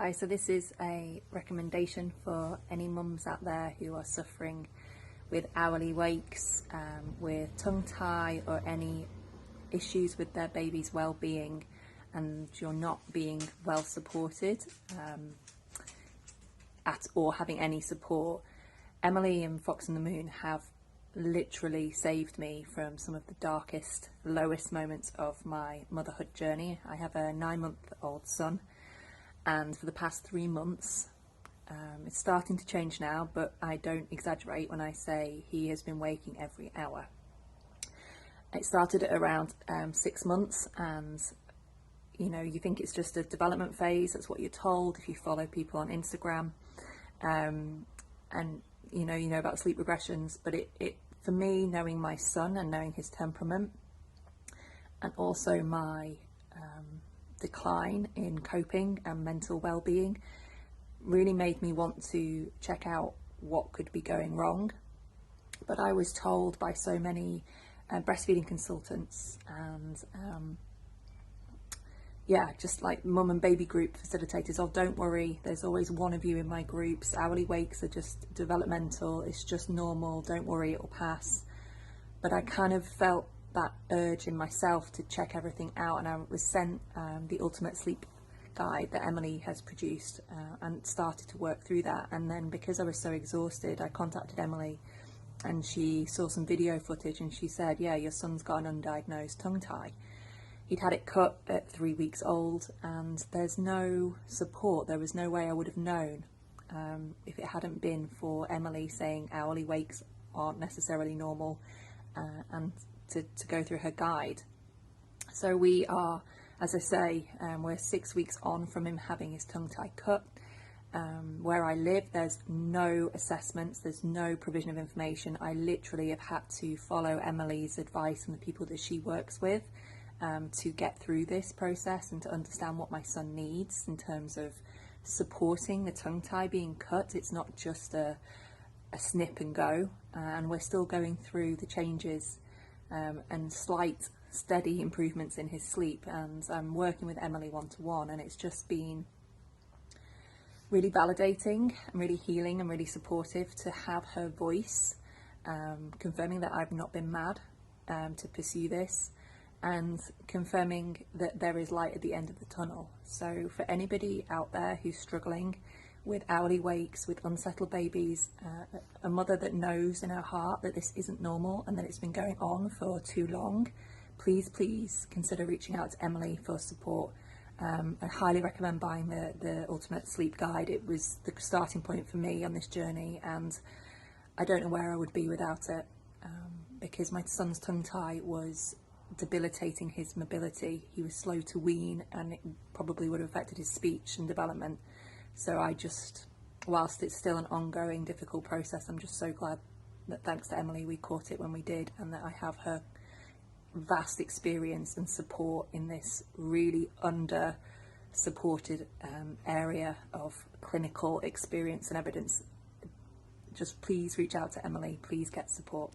Hi, so this is a recommendation for any mums out there who are suffering with hourly wakes, with tongue tie or any issues with their baby's well-being, and you're not being well supported or having any support. Emily and Fox and the Moon have literally saved me from some of the darkest, lowest moments of my motherhood journey. I have a 9-month-old son, and for the past 3 months, it's starting to change now, but I don't exaggerate when I say he has been waking every hour. It started at around 6 months, and you think it's just a development phase. That's what you're told if you follow people on Instagram, and you know about sleep regressions. But it for me, knowing my son and knowing his temperament, and also my decline in coping and mental well-being, really made me want to check out what could be going wrong. But I was told by so many breastfeeding consultants and just like mum and baby group facilitators, oh, don't worry, there's always one of you in my groups, hourly wakes are just developmental, it's just normal, don't worry, it'll pass. But I kind of felt that urge in myself to check everything out, and I was sent the ultimate sleep guide that Emily has produced, and started to work through that. And then, because I was so exhausted, I contacted Emily, and she saw some video footage, and she said, yeah, your son's got an undiagnosed tongue tie. He'd had it cut at 3 weeks old, and there's no support. There was no way I would have known if it hadn't been for Emily saying hourly wakes aren't necessarily normal, and to go through her guide. So we are, as I say, we're 6 weeks on from him having his tongue tie cut. Where I live, there's no assessments, there's no provision of information. I literally have had to follow Emily's advice and the people that she works with to get through this process and to understand what my son needs in terms of supporting the tongue tie being cut. It's not just a snip and go, and we're still going through the changes and slight steady improvements in his sleep. And I'm working with Emily one-to-one, and it's just been really validating and really healing and really supportive to have her voice confirming that I've not been mad to pursue this, and confirming that there is light at the end of the tunnel. So for anybody out there who's struggling with hourly wakes, with unsettled babies, a mother that knows in her heart that this isn't normal and that it's been going on for too long, please consider reaching out to Emily for support. I highly recommend buying the Ultimate Sleep Guide. It was the starting point for me on this journey, and I don't know where I would be without it, because my son's tongue tie was debilitating his mobility. He was slow to wean, and it probably would have affected his speech and development. So whilst it's still an ongoing difficult process, I'm just so glad that thanks to Emily we caught it when we did, and that I have her vast experience and support in this really under supported area of clinical experience and evidence. Just please reach out to Emily, please get support.